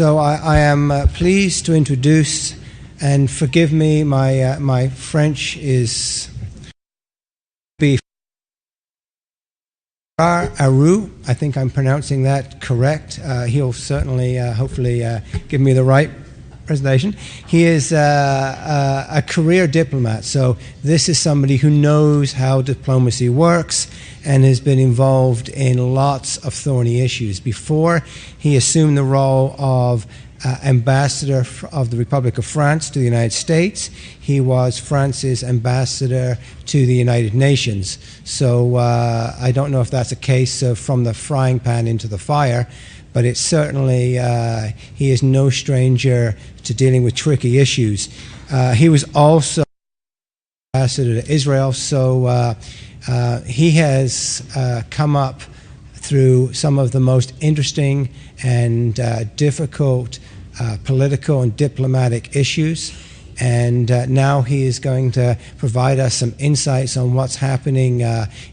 So I am pleased to introduce, and forgive me, my French is Gérard Araud. I think I'm pronouncing that correct. He'll certainly, hopefully, give me the right presentation. He is a career diplomat, so this is somebody who knows how diplomacy works and has been involved in lots of thorny issues. Before he assumed the role of ambassador of the Republic of France to the United States, he was France's ambassador to the United Nations. So I don't know if that's a case of from the frying pan into the fire, but it's certainly, he is no stranger to dealing with tricky issues. He was also ambassador to Israel, so he has come up through some of the most interesting and difficult political and diplomatic issues. And now he is going to provide us some insights on what's happening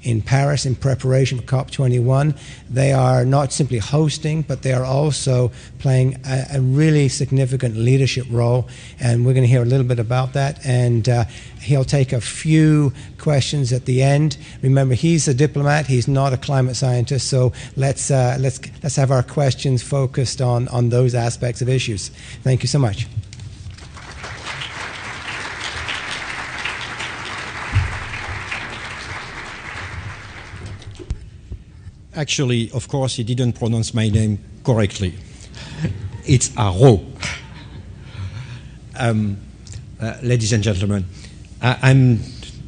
in Paris in preparation for COP21. They are not simply hosting, but they are also playing a really significant leadership role. And we're going to hear a little bit about that. And he'll take a few questions at the end. Remember, he's a diplomat. He's not a climate scientist. So let's have our questions focused on those aspects of issues. Thank you so much. Actually, of course, he didn't pronounce my name correctly. It's Araud. Ladies and gentlemen, I'm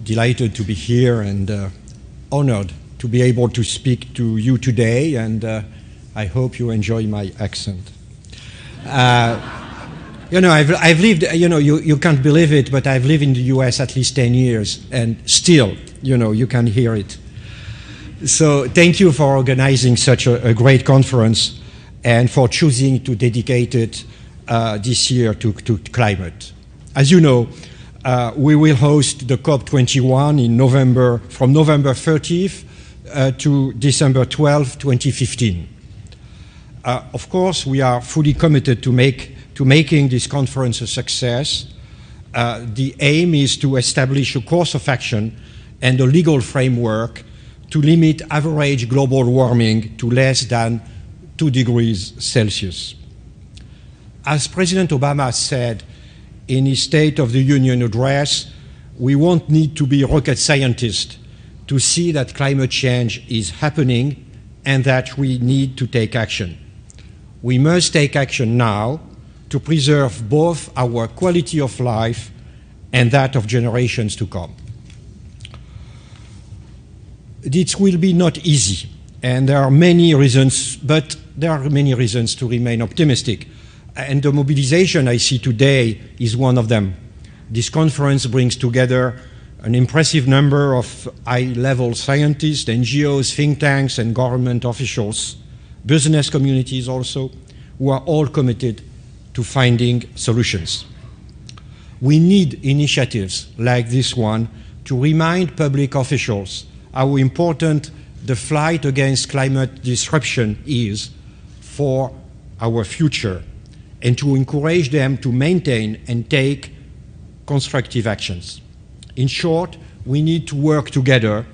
delighted to be here and honored to be able to speak to you today, and I hope you enjoy my accent. You know, I've lived, you know, you can't believe it, but I've lived in the US at least 10 years, and still, you know, you can hear it. So thank you for organizing such a great conference and for choosing to dedicate it this year to climate. As you know, we will host the COP21 in November, from November 30th to December 12, 2015. Of course, we are fully committed to making this conference a success. The aim is to establish a course of action and a legal framework to limit average global warming to less than 2 degrees Celsius. As President Obama said in his State of the Union address, we won't need to be rocket scientists to see that climate change is happening and that we need to take action. We must take action now to preserve both our quality of life and that of generations to come. It will be not easy, and there are many reasons, but there are many reasons to remain optimistic. And the mobilization I see today is one of them. This conference brings together an impressive number of high-level scientists, NGOs, think tanks, and government officials, business communities also, who are all committed to finding solutions. We need initiatives like this one to remind public officials how important the fight against climate disruption is for our future, and to encourage them to maintain and take constructive actions. In short, we need to work together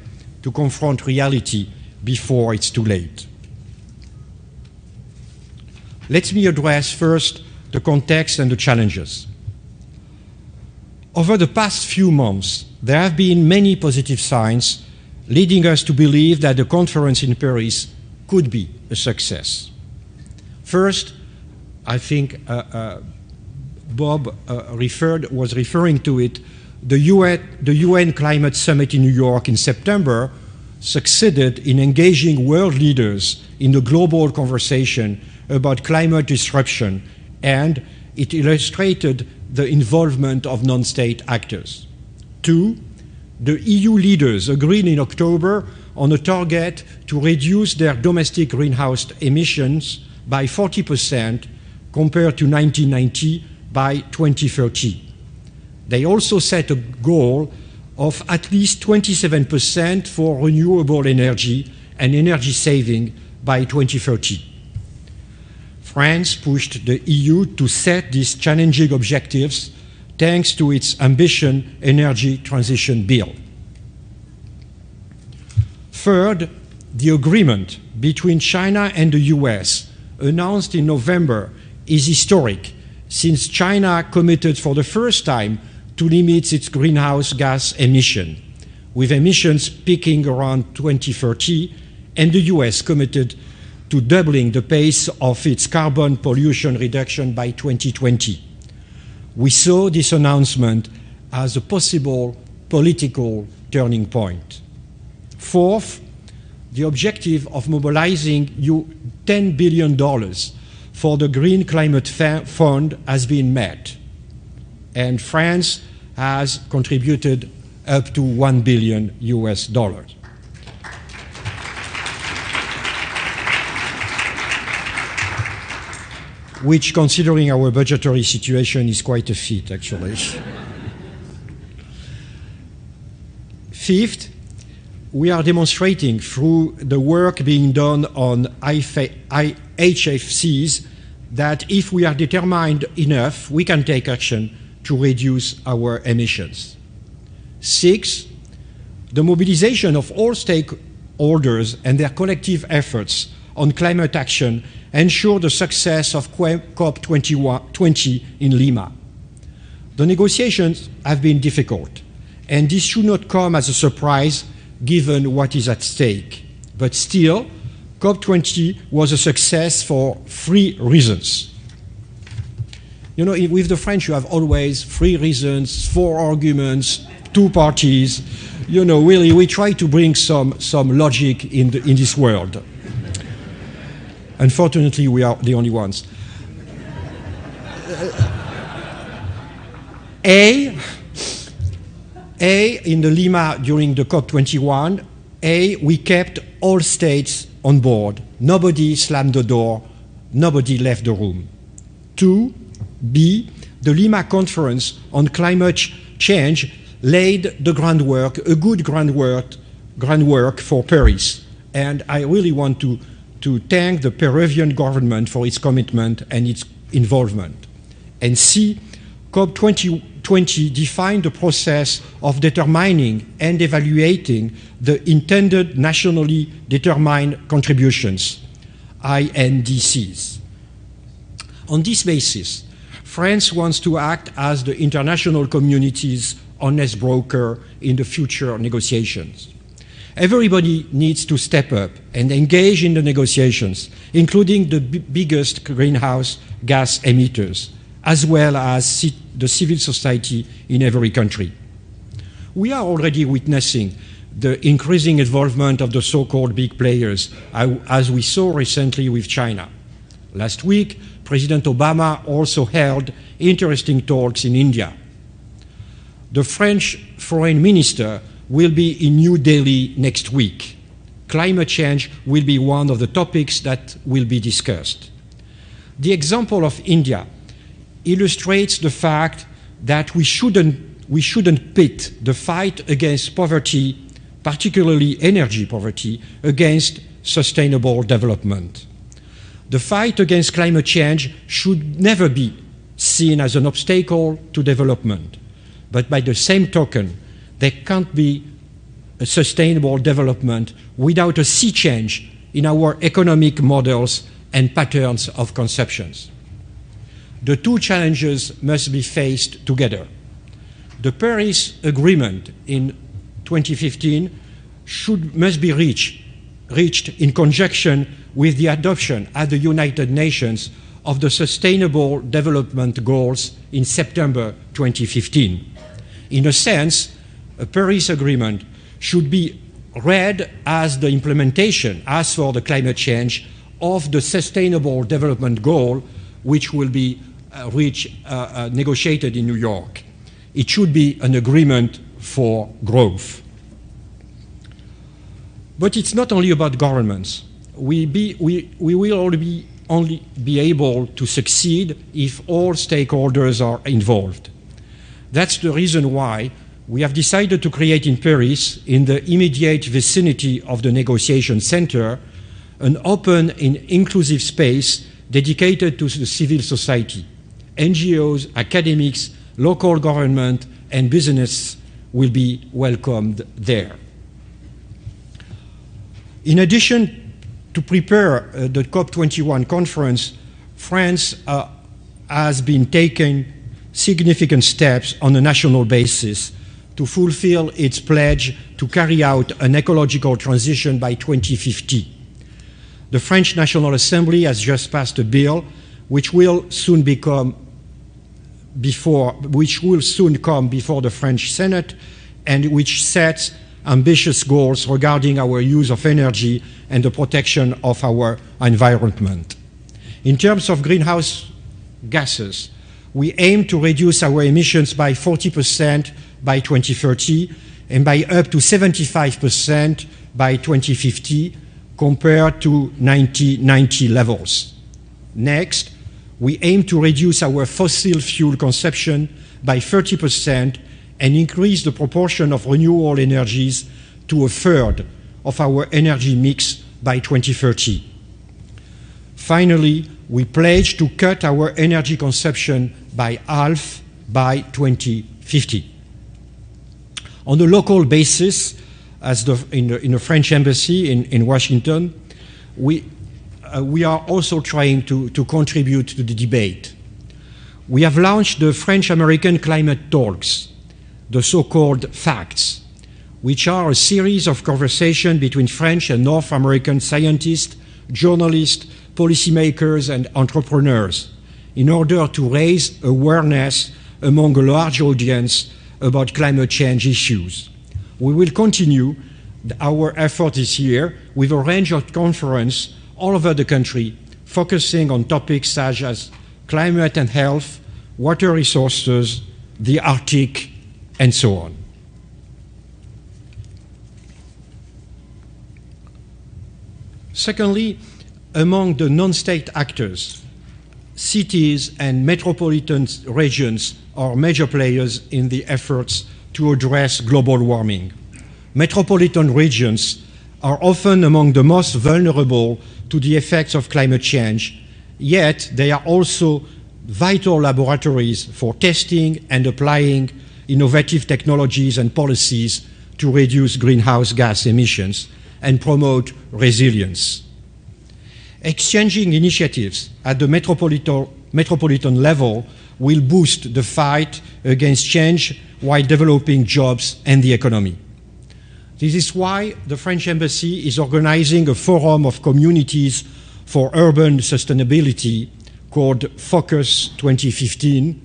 to confront reality before it's too late. Let me address first the context and the challenges. Over the past few months, there have been many positive signs leading us to believe that the conference in Paris could be a success. First, I think Bob was referring to it, the UN Climate Summit in New York in September succeeded in engaging world leaders in the global conversation about climate disruption, and it illustrated the involvement of non-state actors. Two, the EU leaders agreed in October on a target to reduce their domestic greenhouse emissions by 40% compared to 1990 by 2030. They also set a goal of at least 27% for renewable energy and energy saving by 2030. France pushed the EU to set these challenging objectives thanks to its ambition energy transition bill. Third, the agreement between China and the US announced in November is historic, since China committed for the first time to limit its greenhouse gas emission, with emissions peaking around 2030, and the US committed to doubling the pace of its carbon pollution reduction by 2020. We saw this announcement as a possible political turning point. Fourth, the objective of mobilizing $10 billion for the Green Climate Fund has been met, and France has contributed up to $1 billion US. Which, considering our budgetary situation, is quite a feat, actually. Fifth, we are demonstrating through the work being done on HFCs that if we are determined enough, we can take action to reduce our emissions. Six, the mobilization of all stakeholders and their collective efforts on climate action ensure the success of COP20 in Lima. The negotiations have been difficult, and this should not come as a surprise given what is at stake. But still, COP20 was a success for 3 reasons. You know, with the French, you have always 3 reasons, 4 arguments, 2 parties. You know, really, we try to bring some logic in this world. Unfortunately, we are the only ones. In the Lima during the COP21, we kept all states on board. Nobody slammed the door, nobody left the room. 2, B, the Lima conference on climate change laid the groundwork, a good groundwork for Paris. And I really want to thank the Peruvian government for its commitment and its involvement. And C, COP20 defined the process of determining and evaluating the intended nationally determined contributions, INDCs. On this basis, France wants to act as the international community's honest broker in the future negotiations. Everybody needs to step up and engage in the negotiations, including the biggest greenhouse gas emitters, as well as the civil society in every country. We are already witnessing the increasing involvement of the so-called big players, as we saw recently with China. Last week, President Obama also held interesting talks in India. The French foreign minister will be in New Delhi next week. Climate change will be one of the topics that will be discussed. The example of India illustrates the fact that we shouldn't pit the fight against poverty, particularly energy poverty, against sustainable development. The fight against climate change should never be seen as an obstacle to development, but by the same token, there can't be a sustainable development without a sea change in our economic models and patterns of consumptions. The 2 challenges must be faced together. The Paris Agreement in 2015 must be reached in conjunction with the adoption at the United Nations of the Sustainable Development Goals in September 2015. In a sense, a Paris Agreement should be read as the implementation, as for the climate change, of the Sustainable Development Goal, which will be negotiated in New York. It should be an agreement for growth. But it's not only about governments. We will only be able to succeed if all stakeholders are involved. That's the reason why we have decided to create in Paris, in the immediate vicinity of the negotiation center, an open and inclusive space dedicated to the civil society. NGOs, academics, local government, and business will be welcomed there. In addition to prepare the COP21 conference, France has been taking significant steps on a national basis to fulfill its pledge to carry out an ecological transition by 2050. The French National Assembly has just passed a bill which will soon come before the French Senate, and which sets ambitious goals regarding our use of energy and the protection of our environment. In terms of greenhouse gases, we aim to reduce our emissions by 40% by 2030 and by up to 75% by 2050 compared to 1990 levels. Next, we aim to reduce our fossil fuel consumption by 30% and increase the proportion of renewable energies to a third of our energy mix by 2030. Finally, we pledge to cut our energy consumption by half by 2050. On a local basis, as in the French embassy in Washington, we are also trying to contribute to the debate. We have launched the French-American Climate Talks, the so-called FACTS, which are a series of conversations between French and North American scientists, journalists, policymakers, and entrepreneurs in order to raise awareness among a large audience about climate change issues. We will continue our effort this year with a range of conferences all over the country, focusing on topics such as climate and health, water resources, the Arctic, and so on. Secondly, among the non-state actors, cities and metropolitan regions are major players in the efforts to address global warming. Metropolitan regions are often among the most vulnerable to the effects of climate change, yet they are also vital laboratories for testing and applying innovative technologies and policies to reduce greenhouse gas emissions and promote resilience. Exchanging initiatives at the metropolitan level will boost the fight against change while developing jobs and the economy. This is why the French Embassy is organizing a forum of communities for urban sustainability called Focus 2015,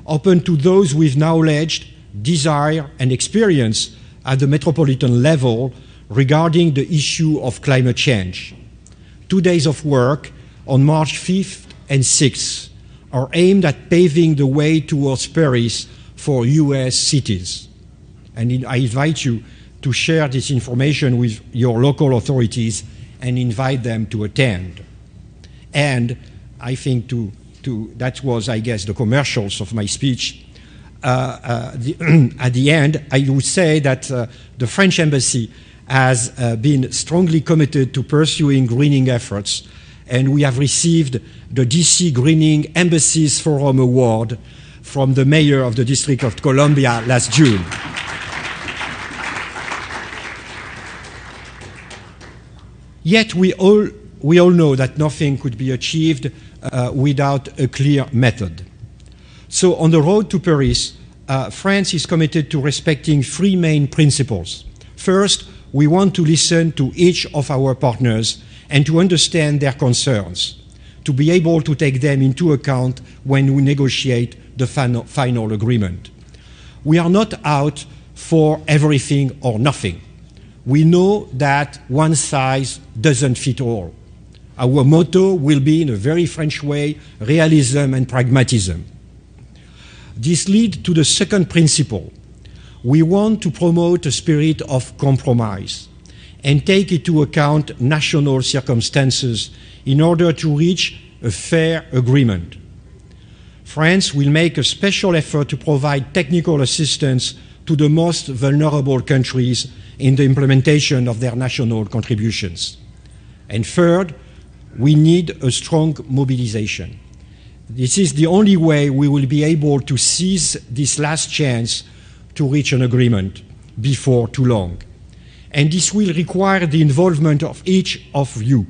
open to those with knowledge, desire, and experience at the metropolitan level regarding the issue of climate change. 2 days of work on March 5th and 6th are aimed at paving the way towards Paris for US cities. And I invite you to share this information with your local authorities and invite them to attend. And I think that was, I guess, the commercials of my speech. At the end, I would say that the French Embassy has been strongly committed to pursuing greening efforts, and we have received the DC Greening Embassies Forum Award from the Mayor of the District of Columbia last June. Yet we all know that nothing could be achieved without a clear method. So on the road to Paris, France is committed to respecting 3 main principles. First, we want to listen to each of our partners and to understand their concerns, to be able to take them into account when we negotiate the final agreement. We are not out for everything or nothing. We know that one size doesn't fit all. Our motto will be, in a very French way, realism and pragmatism. This leads to the second principle. We want to promote a spirit of compromise and take into account national circumstances in order to reach a fair agreement. France will make a special effort to provide technical assistance to the most vulnerable countries in the implementation of their national contributions. And third, we need a strong mobilization. This is the only way we will be able to seize this last chance to reach an agreement before too long. And this will require the involvement of each of you.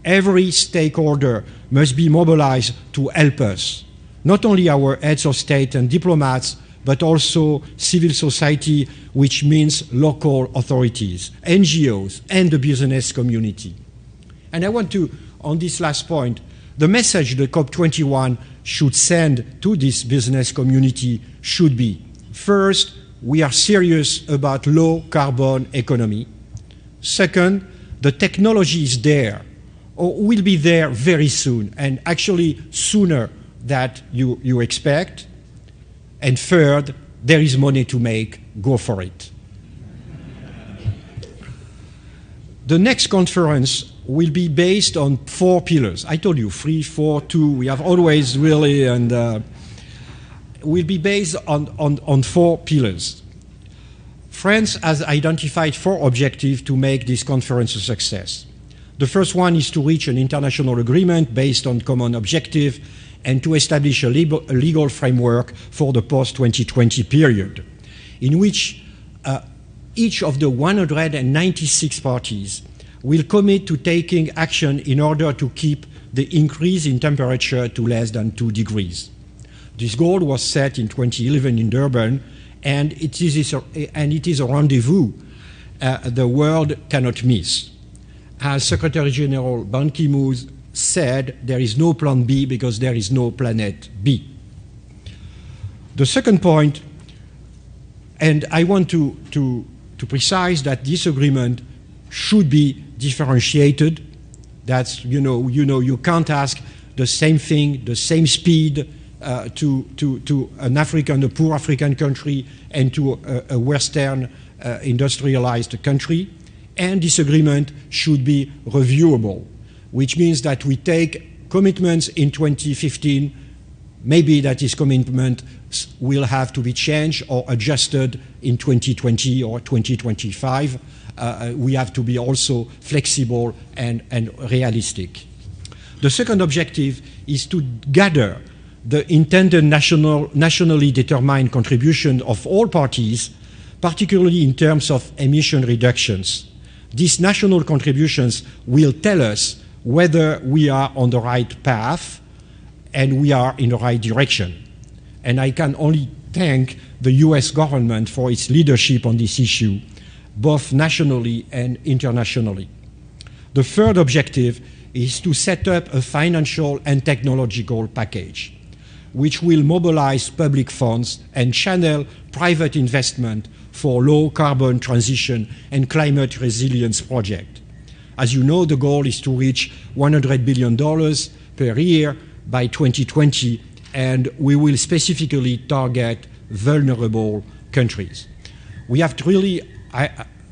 Every stakeholder must be mobilized to help us, not only our heads of state and diplomats, but also civil society, which means local authorities, NGOs, and the business community. And I want to, on this last point, the message the COP21 should send to this business community should be, first, we are serious about low-carbon economy. Second, the technology is there, or will be there very soon, and actually sooner than you expect. And third, there is money to make, go for it. The next conference will be based on 4 pillars. I told you, 3, 4, 2, we have always really, and will be based on 4 pillars. France has identified 4 objectives to make this conference a success. The first one is to reach an international agreement based on common objective and to establish a legal framework for the post-2020 period, in which each of the 196 parties will commit to taking action in order to keep the increase in temperature to less than 2 degrees. This goal was set in 2011 in Durban, and it is a rendezvous the world cannot miss. As Secretary General Ban Ki-moon said, there is no plan B because there is no planet B. The second point, and I want to precise that this agreement should be differentiated. That's, you can't ask the same thing, the same speed to a poor African country and to a Western industrialized country. And this agreement should be reviewable, which means that we take commitments in 2015, maybe that this commitment will have to be changed or adjusted in 2020 or 2025. We have to be also flexible and realistic. The second objective is to gather the intended nationally determined contribution of all parties, particularly in terms of emission reductions. These national contributions will tell us whether we are on the right path and we are in the right direction. And I can only thank the US government for its leadership on this issue, both nationally and internationally. The third objective is to set up a financial and technological package, which will mobilize public funds and channel private investment for low-carbon transition and climate resilience projects. As you know, the goal is to reach $100 billion per year by 2020, and we will specifically target vulnerable countries. We have to really,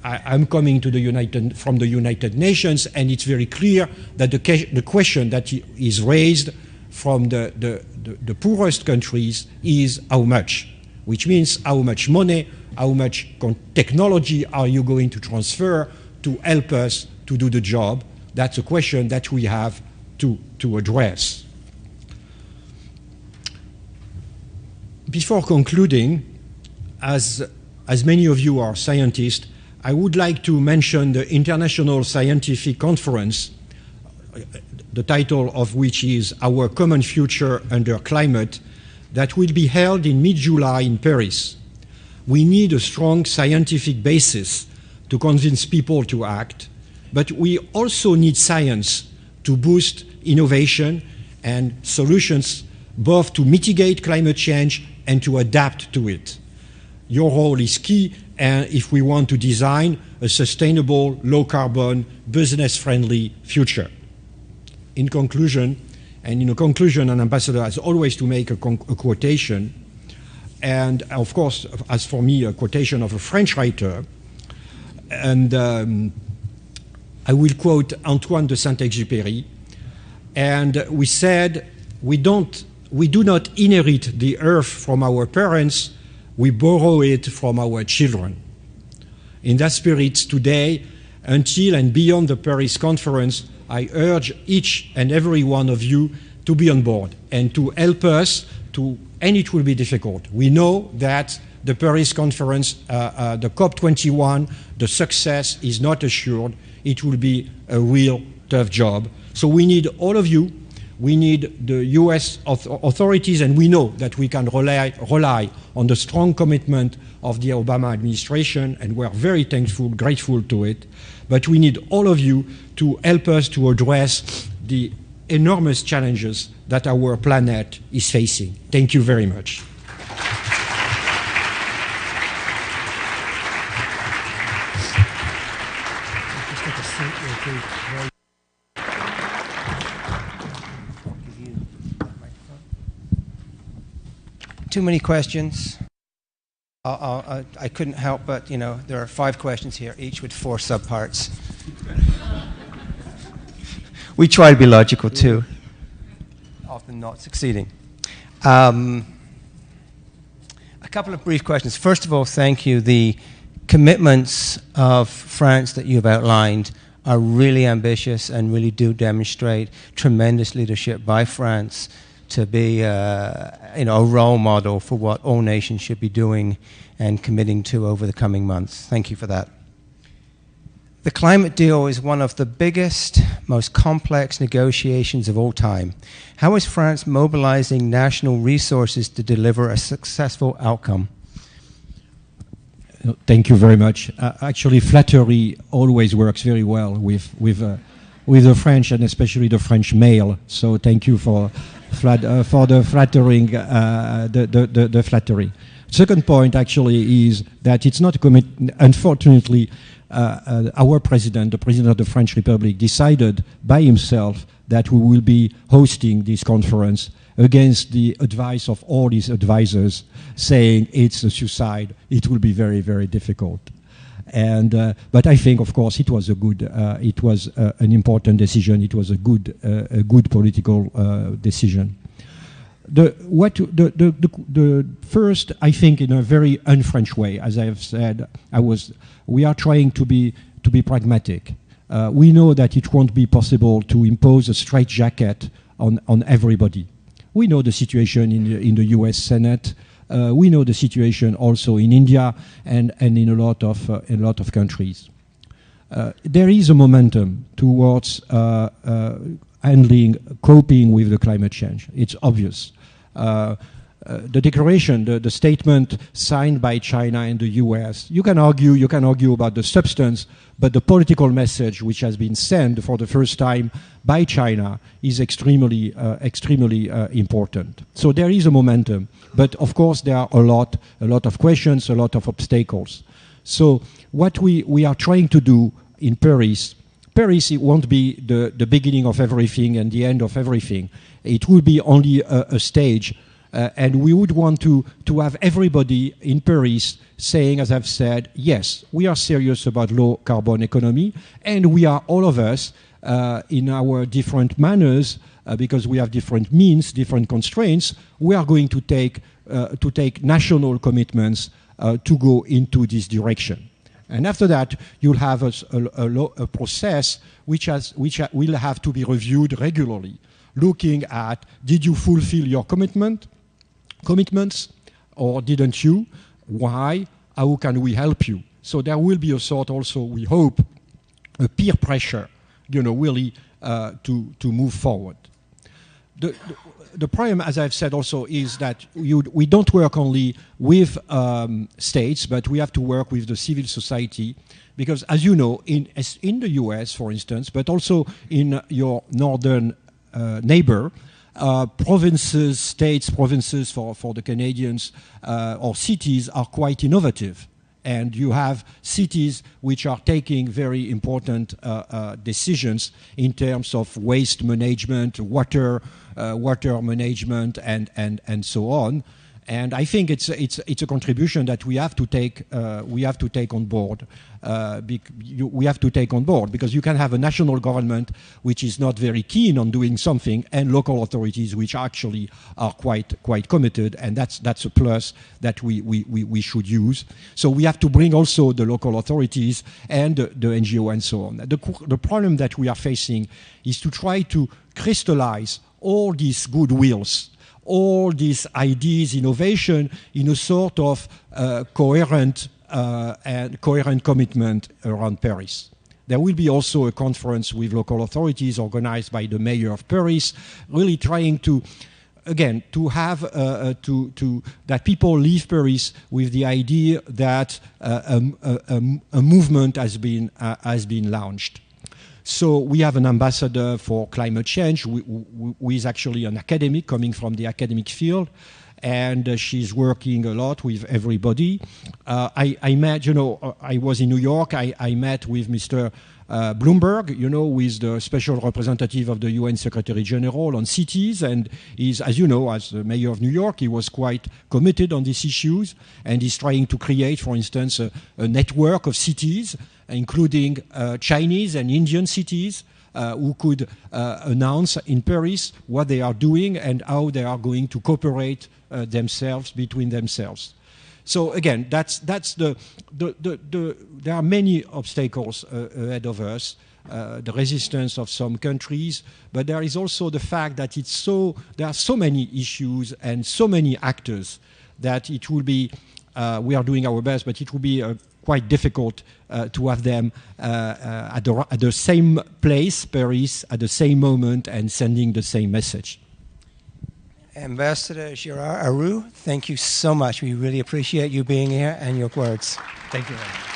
I'm coming to from the United Nations, and it's very clear that the question that is raised from the poorest countries is how much, which means how much money, how much technology are you going to transfer to help us to do the job? That's a question that we have to address. Before concluding, as many of you are scientists, I would like to mention the International Scientific Conference, the title of which is Our Common Future Under Climate, that will be held in mid-July in Paris. We need a strong scientific basis to convince people to act, but we also need science to boost innovation and solutions, both to mitigate climate change and to adapt to it. Your role is key if we want to design a sustainable, low-carbon, business-friendly future. In conclusion, an ambassador has always to make a quotation, and of course, as for me, a quotation of a French writer, and I will quote Antoine de Saint-Exupéry, and we said, we do not inherit the earth from our parents, we borrow it from our children. In that spirit, today, until and beyond the Paris conference, I urge each and every one of you to be on board and to help us to, and it will be difficult. We know that the Paris conference, the COP21, the success is not assured. It will be a real tough job. So we need all of you. We need the US authorities, and we know that we can rely on the strong commitment of the Obama administration, and we're very thankful, grateful to it. But we need all of you to help us to address the enormous challenges that our planet is facing. Thank you very much. Too many questions. I couldn't help but, there are 5 questions here, each with 4 subparts. We try to be logical too, often not succeeding. A couple of brief questions. First of all, thank you. The commitments of France that you've outlined are really ambitious and really do demonstrate tremendous leadership by France to be a role model for what all nations should be doing and committing to over the coming months. Thank you for that. The climate deal is one of the biggest, most complex negotiations of all time. How is France mobilizing national resources to deliver a successful outcome? Thank you very much. Actually, flattery always works very well with the French, and especially the French male. So thank you for the flattering, the flattery. Second point actually is that it's not a commitment. Unfortunately, our president, the president of the French Republic, decided by himself that we will be hosting this conference against the advice of all his advisors, saying it's a suicide. It will be very, very difficult. And but I think, of course, it was a good, it was an important decision. It was a good political decision. The first, I think, in a very un-French way, as I have said, we are trying to be pragmatic. We know that it won't be possible to impose a straitjacket on everybody. We know the situation in the U.S. Senate. We know the situation also in India and in a lot of countries. There is a momentum towards coping with the climate change. It's obvious. The declaration, the statement signed by China and the U.S. You can argue about the substance, but the political message which has been sent for the first time by China is extremely important. So there is a momentum, but of course there are a lot of questions, a lot of obstacles. So what we are trying to do in Paris, it won't be the beginning of everything and the end of everything. It will be only a stage. And we would want to have everybody in Paris saying, as I've said, yes, we are serious about low carbon economy, and we are all of us in our different manners, because we have different means, different constraints. We are going to take national commitments to go into this direction. And after that, you'll have a process which will have to be reviewed regularly, looking at, did you fulfill your commitments, or didn't you? Why? How can we help you? So there will be a sort also, we hope, a peer pressure, really to move forward. The problem, as I've said also, is that we don't work only with states, but we have to work with the civil society, because, as you know, in the US, for instance, but also in your northern neighbor, provinces for the Canadians, or cities are quite innovative. And you have cities which are taking very important decisions in terms of waste management, water management, and so on. And I think it's a contribution that we have to take on board. We have to take on board, because you can have a national government which is not very keen on doing something, and local authorities which actually are quite committed, and that's a plus that we should use. So we have to bring also the local authorities and the NGO and so on. The problem that we are facing is to try to crystallize all these goodwills, all these ideas, innovation, in a sort of coherent commitment around Paris. There will be also a conference with local authorities organized by the mayor of Paris, really trying to, again, to have that people leave Paris with the idea that a movement has been launched. So we have an ambassador for climate change who is actually an academic coming from the academic field, and she's working a lot with everybody. I met, I was in New York, I met with Mr. Bloomberg, who is the special representative of the UN Secretary General on cities, and he's, as you know, as the mayor of New York, he was quite committed on these issues, and he's trying to create, for instance, a network of cities, including Chinese and Indian cities, who could announce in Paris what they are doing and how they are going to cooperate between themselves. So again, that's there are many obstacles ahead of us. The resistance of some countries, but there is also the fact that there are so many issues and so many actors that it will be. We are doing our best, but it will be quite difficult to have them at the same place, Paris, at the same moment, and sending the same message. Ambassador Gérard Araud, thank you so much. We really appreciate you being here and your words. Thank you very much.